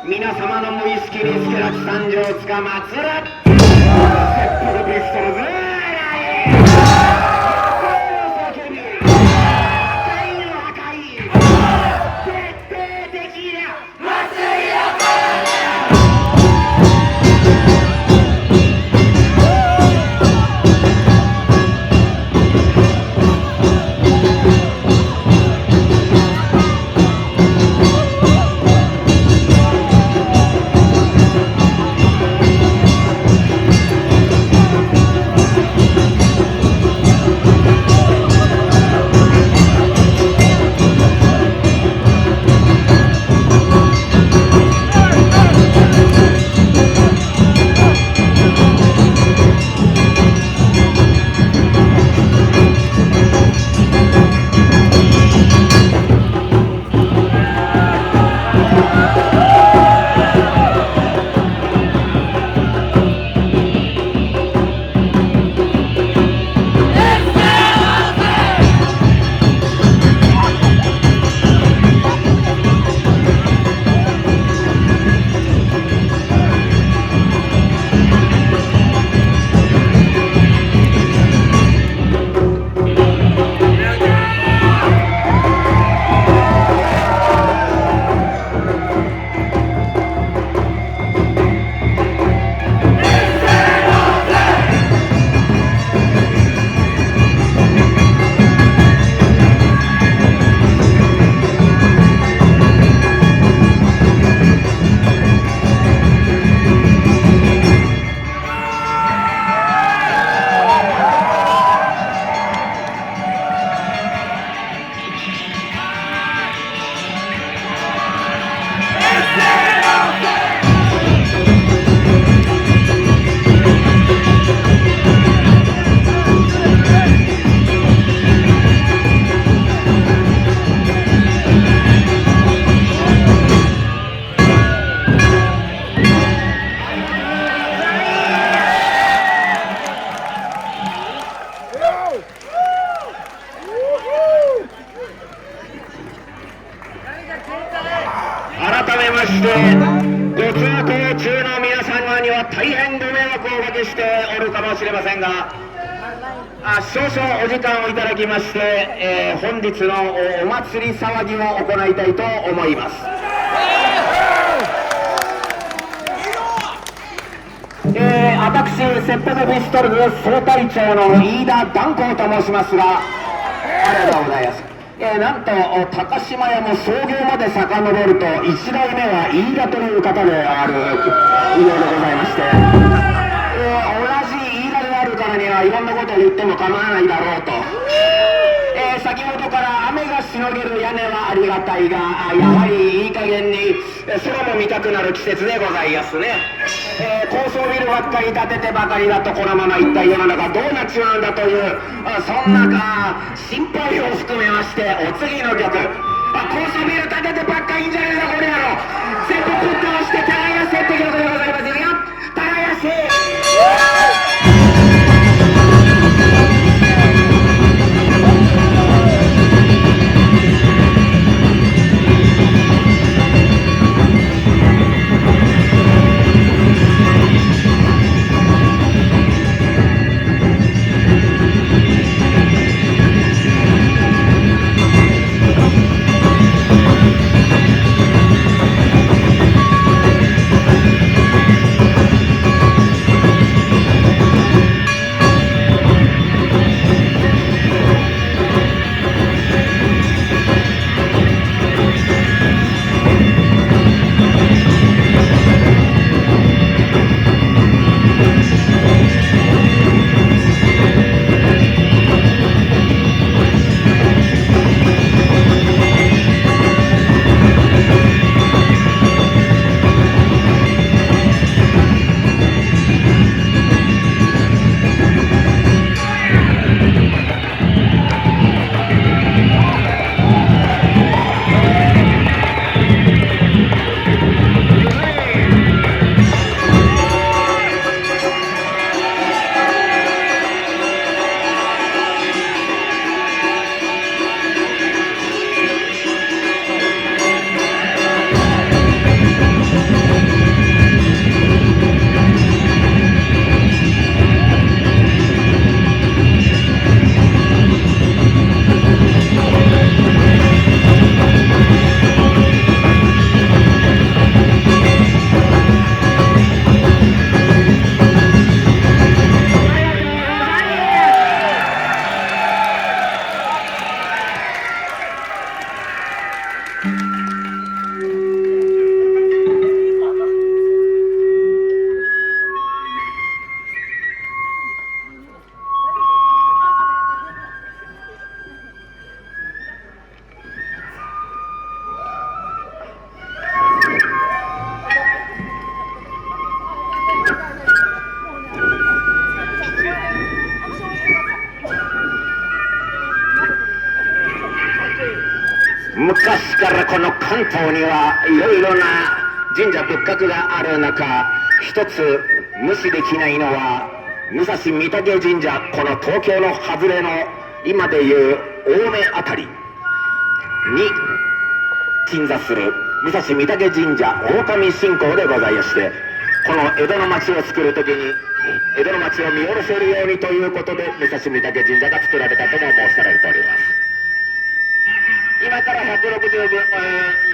皆様の無意識に助落参上つかまつる切腹ピストルズしておるかもしれませんが、少々お時間をいただきまして、本日のお祭り騒ぎを行いたいと思います。私セッペドビストルズ総隊長の飯田断行と申しますが、ありがとうございます。なんと高島屋の創業まで遡ると1代目は飯田という方であるようでございまして、同じ飯田であるからにはいろんなことを言っても構わないだろうと、先ほどから雨がしのげる屋根はありがたいが、やはりいい加減に空も見たくなる季節でございますね。高層ビルばっかり建ててばかりだとこのまま一体世の中どうなっちまうんだという、そんな心配を含めまして、お次の曲、高層ビル建ててばっかりいいんじゃねえかこれやろ、全部ぶっ倒して耕せって曲でございますよ。耕せ昔からこの関東にはいろいろな神社仏閣がある中、一つ無視できないのは武蔵御嶽神社。この東京の外れの今でいう青梅あたりに鎮座する武蔵御嶽神社狼信仰でございまして、この江戸の町を作るときに江戸の町を見下ろせるようにということで武蔵御嶽神社が作られたとも申されております。今から160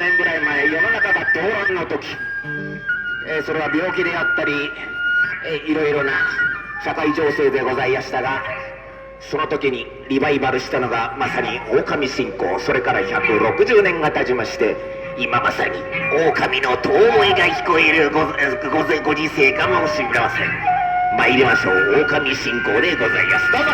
年ぐらい前、世の中が動乱の時、それは病気であったり、いろいろな社会情勢でございましたが、その時にリバイバルしたのがまさに狼信仰。それから160年が経ちまして、今まさに狼の遠吠えが聞こえるご時世かもしれません。参りましょう。狼信仰でございます。どうぞ。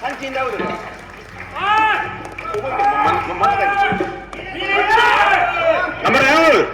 三金ダブルです。頑張れよ。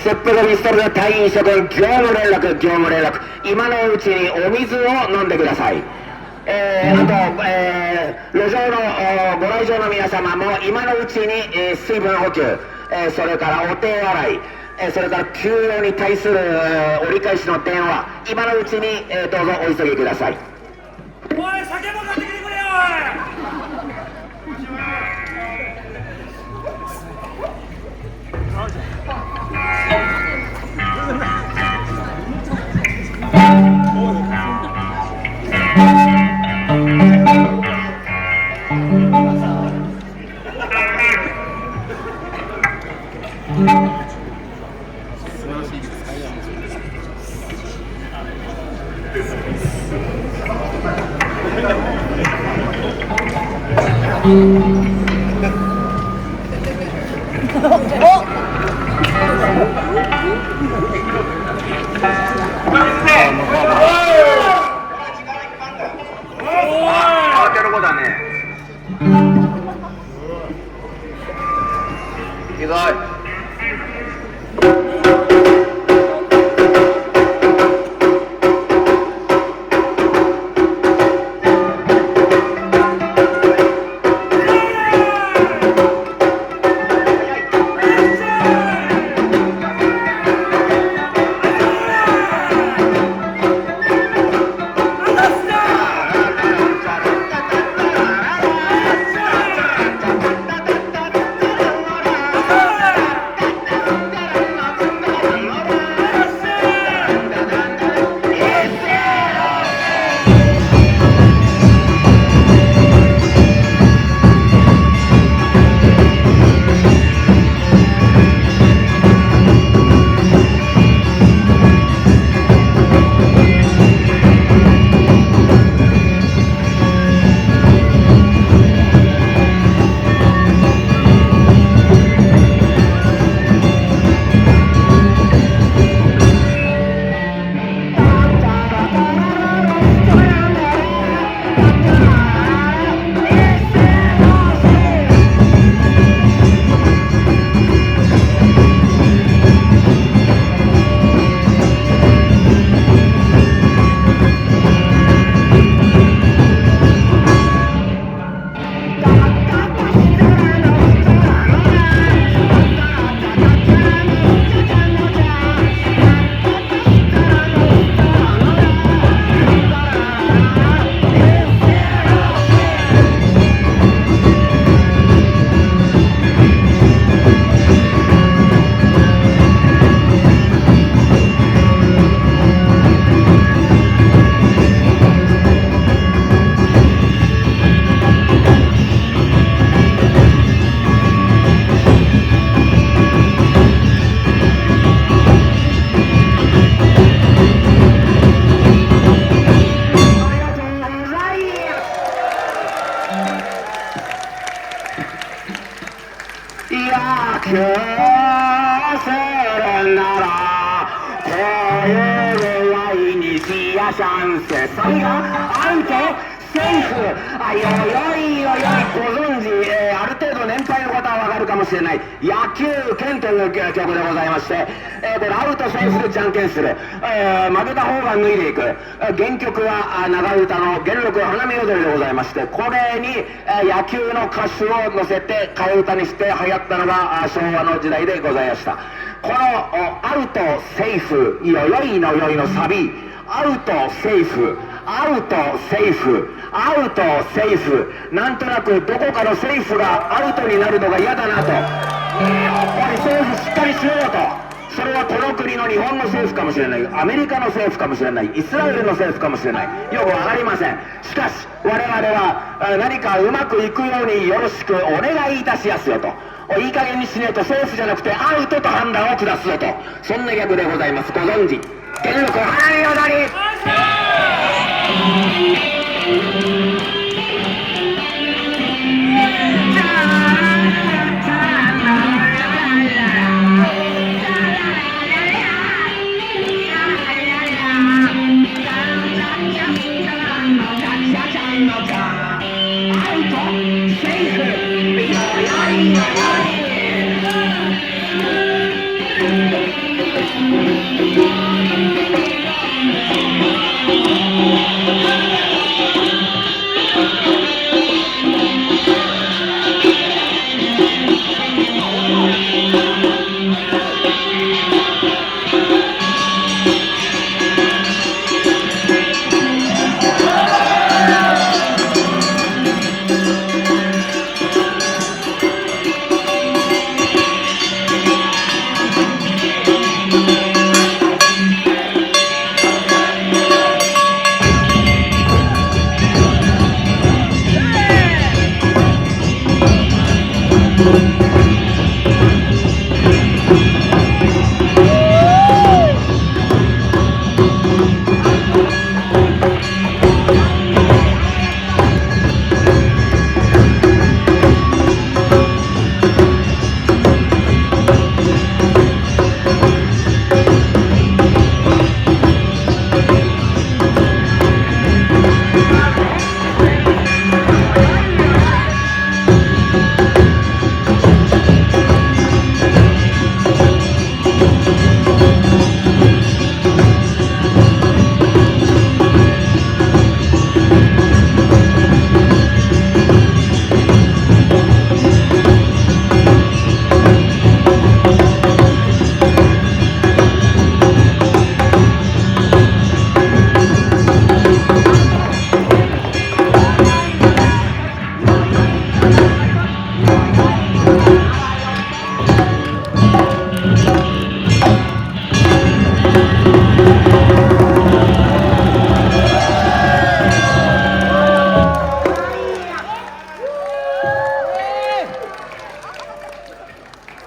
切腹ピストルで隊員諸君、業務連絡、今のうちにお水を飲んでください。あと、路上のご来場の皆様も今のうちに、水分補給、それからお手洗い、それから給与に対する折り返しの電話、今のうちに、どうぞお急ぎください。おい、酒も買ってきてくれよ、シャンセ、それがアウト、セーフ、ご存知、ある程度年配の方はわかるかもしれない、野球拳という曲でございまして、これアウト、セーフでじゃんけんする、負けた方が脱いでいく、原曲は長唄の元禄花見踊りでございまして、これに野球の歌手を乗せて替え歌にして流行ったのが昭和の時代でございました。このアウト、セーフ、よよいのよいのサビ、アウト、セーフ、アウト、セーフ、アウト、セーフ、なんとなくどこかのセーフがアウトになるのが嫌だなと、おい、セーフしっかりしろよと。それはこの国の日本の政府かもしれない、アメリカの政府かもしれない、イスラエルの政府かもしれない、よくわかりません。しかし我々は何かうまくいくようによろしくお願いいたしやすよと、いい加減にしねえと政府じゃなくてアウトと判断を下すぞと、そんな逆でございます。ご存知元禄花見踊り。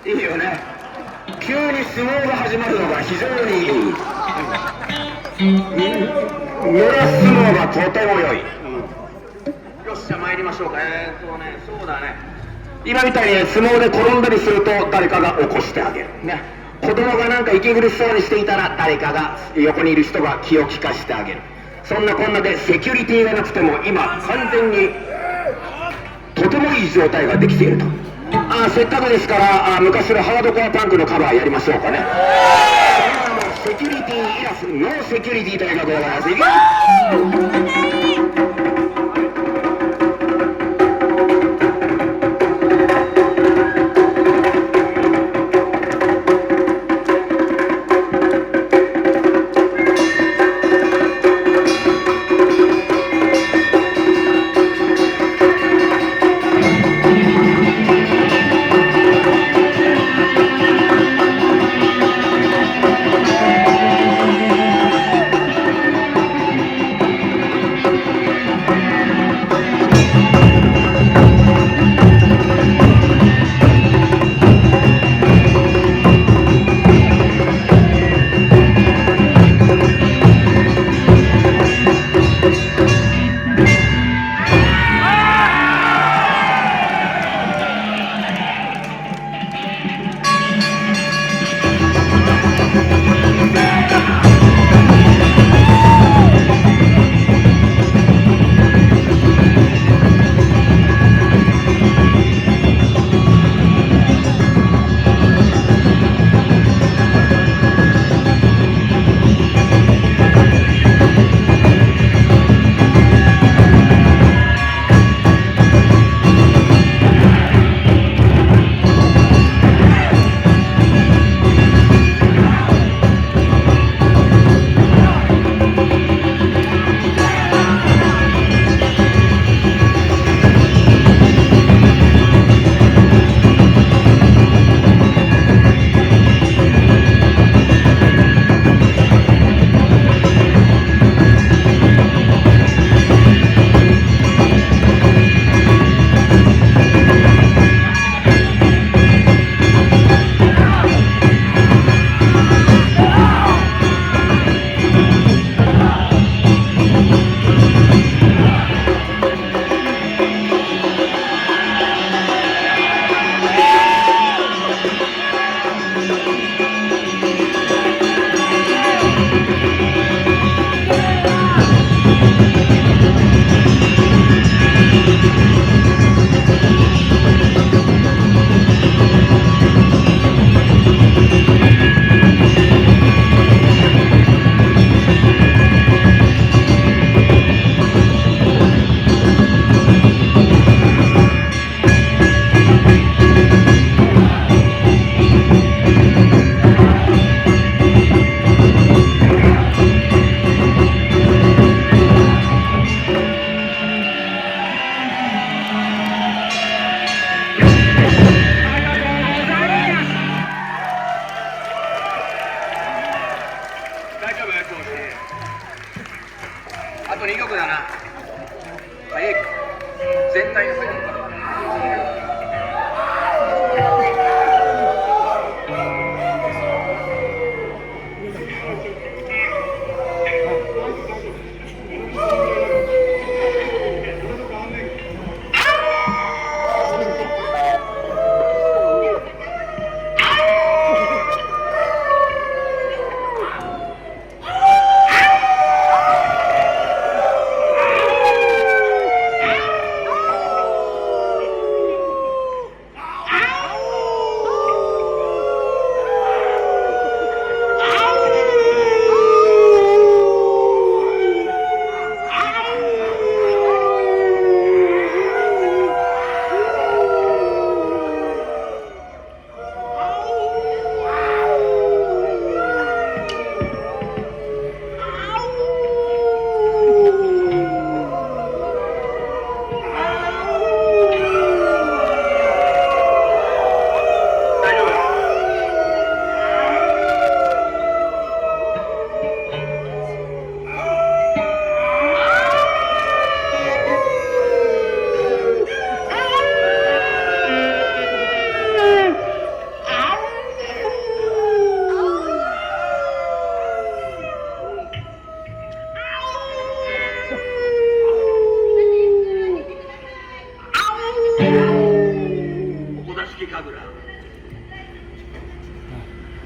いいよね。急に相撲が始まるのが非常にいい。村相撲がとても良い。よっしゃ参りましょうか。そうだね。今みたいに相撲で転んだりすると誰かが起こしてあげるね。子供がなんか息苦しそうにしていたら誰かが横にいる人が気を利かしてあげる。そんなこんなでセキュリティがなくても今完全にとてもいい状態ができていると。せっかくですから昔のハードコアパンクのカバーやりましょうかね。そんなもうセキュリティいらずノーセキュリティということでございます。いきます。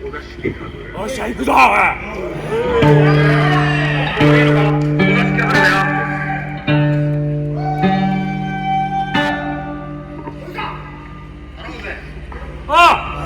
よっしゃ行くぞおいあ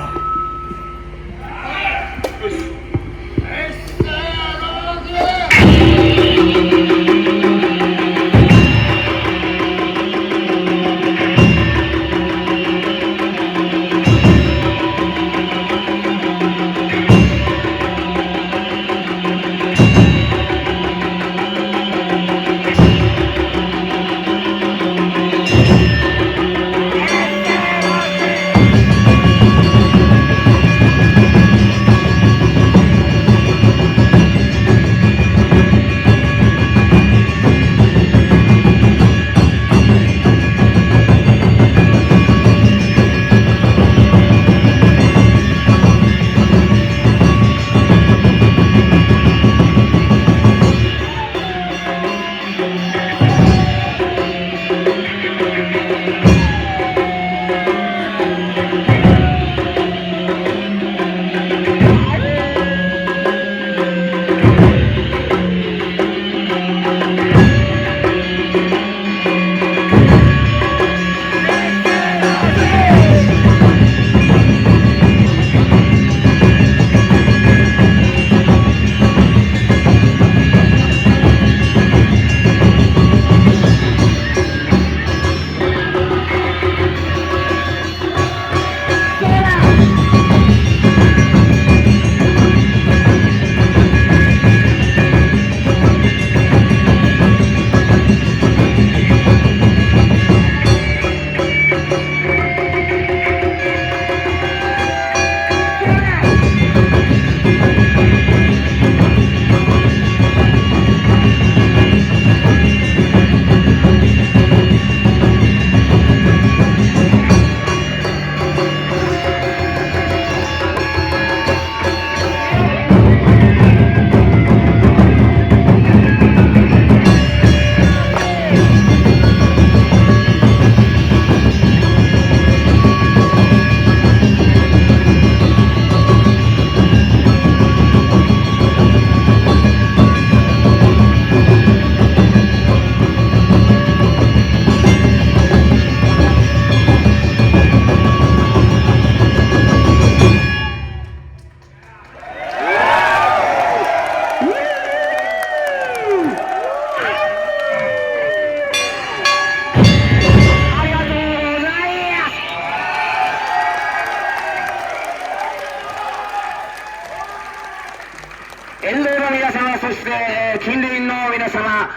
沿道の皆様、そして近隣の皆様、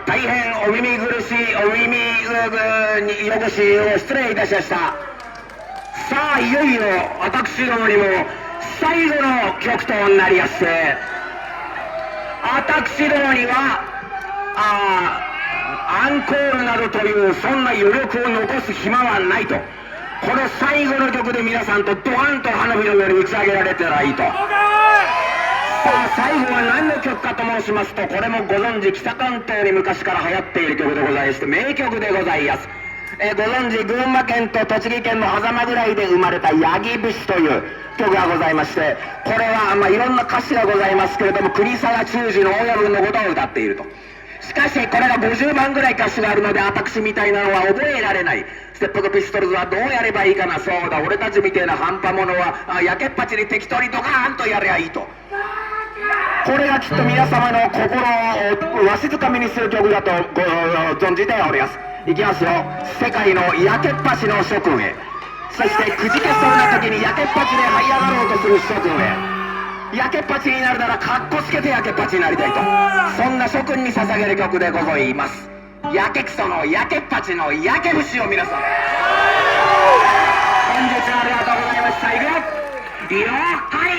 大変お耳苦しい、お耳汚しを失礼いたしました。さあ、いよいよ私どもにも最後の曲となりまして、私どもにはアンコールなどというそんな余力を残す暇はないと、この最後の曲で皆さんとドカンと花火のように打ち上げられたらいいと。さあ、最後は何の曲かと申しますと、これもご存知、北関東に昔から流行っている曲でございまして、名曲でございます。ご存知、群馬県と栃木県の狭間ぐらいで生まれた八木節という曲がございまして、これはいろんな歌詞がございますけれども、栗沢忠治の親分のことを歌っていると。しかしこれが50番ぐらい歌詞があるので、私みたいなのは覚えられない。ステップとピストルズはどうやればいいかな。そうだ、俺たちみたいな半端者はやけっぱちに適当にドカーンとやればいいと。これがきっと皆様の心をわしづかみにする曲だと存じております。いきますよ。世界のやけっぱちの諸君へ、そしてくじけそうな時にやけっぱちで這い上がろうとする諸君へ、やけっぱちになるならかっこつけてやけっぱちになりたいと、そんな諸君に捧げる曲でございます。やけくそのやけっぱちのやけ節を皆さん、本日はありがとうございました。いくよ、いいよ、はい。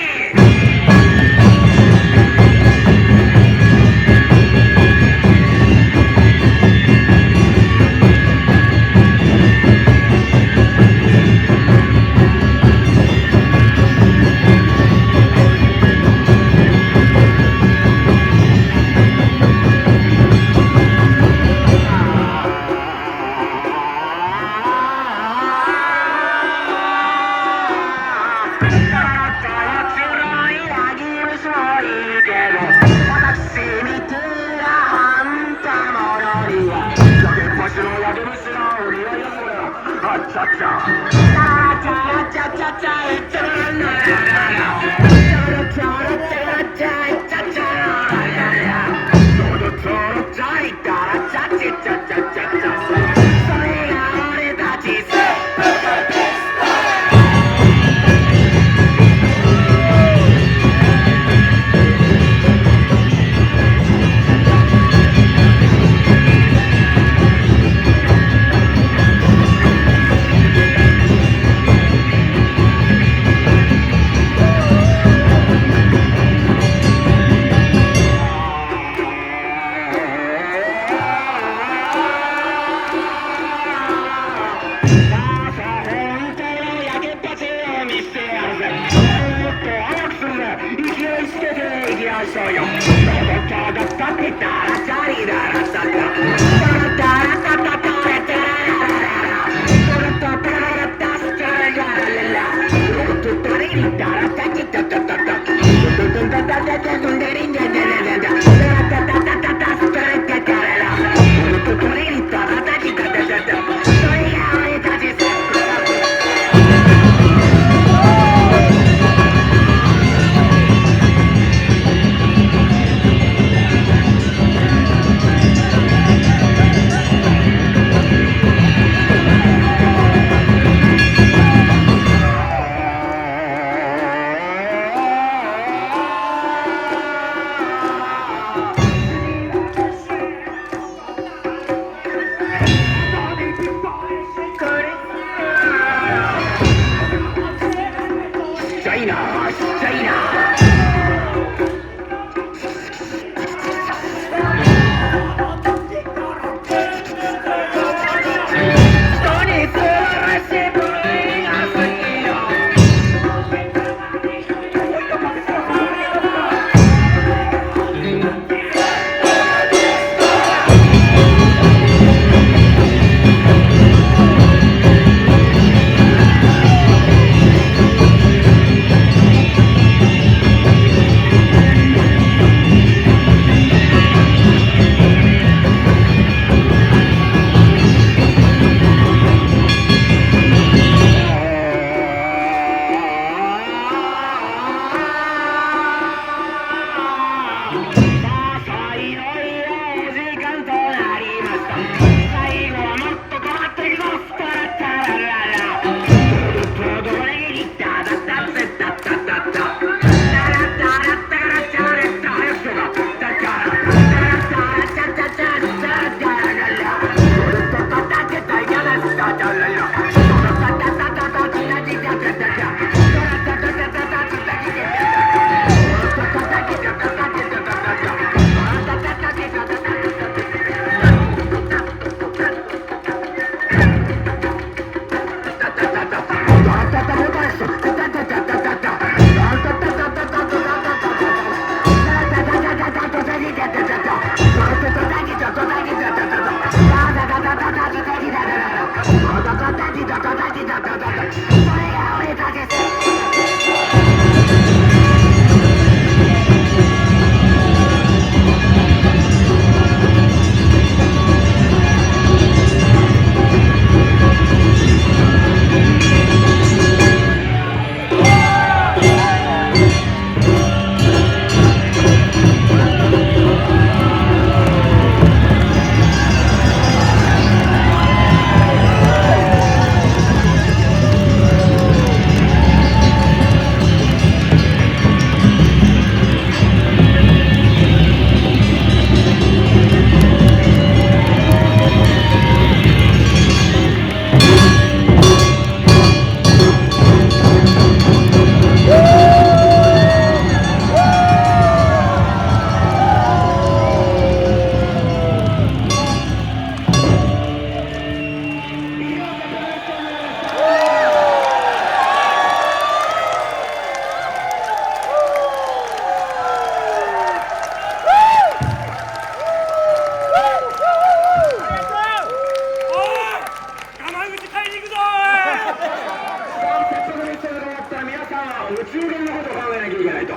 お中元のことを考えなきゃいけないと。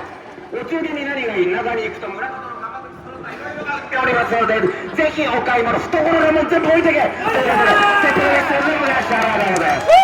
お中元に何がいい、中に行くと村上の生口いろいろが売っておりますので、ぜひお買い物、懐のもん全部置いてけということで、セットでございました。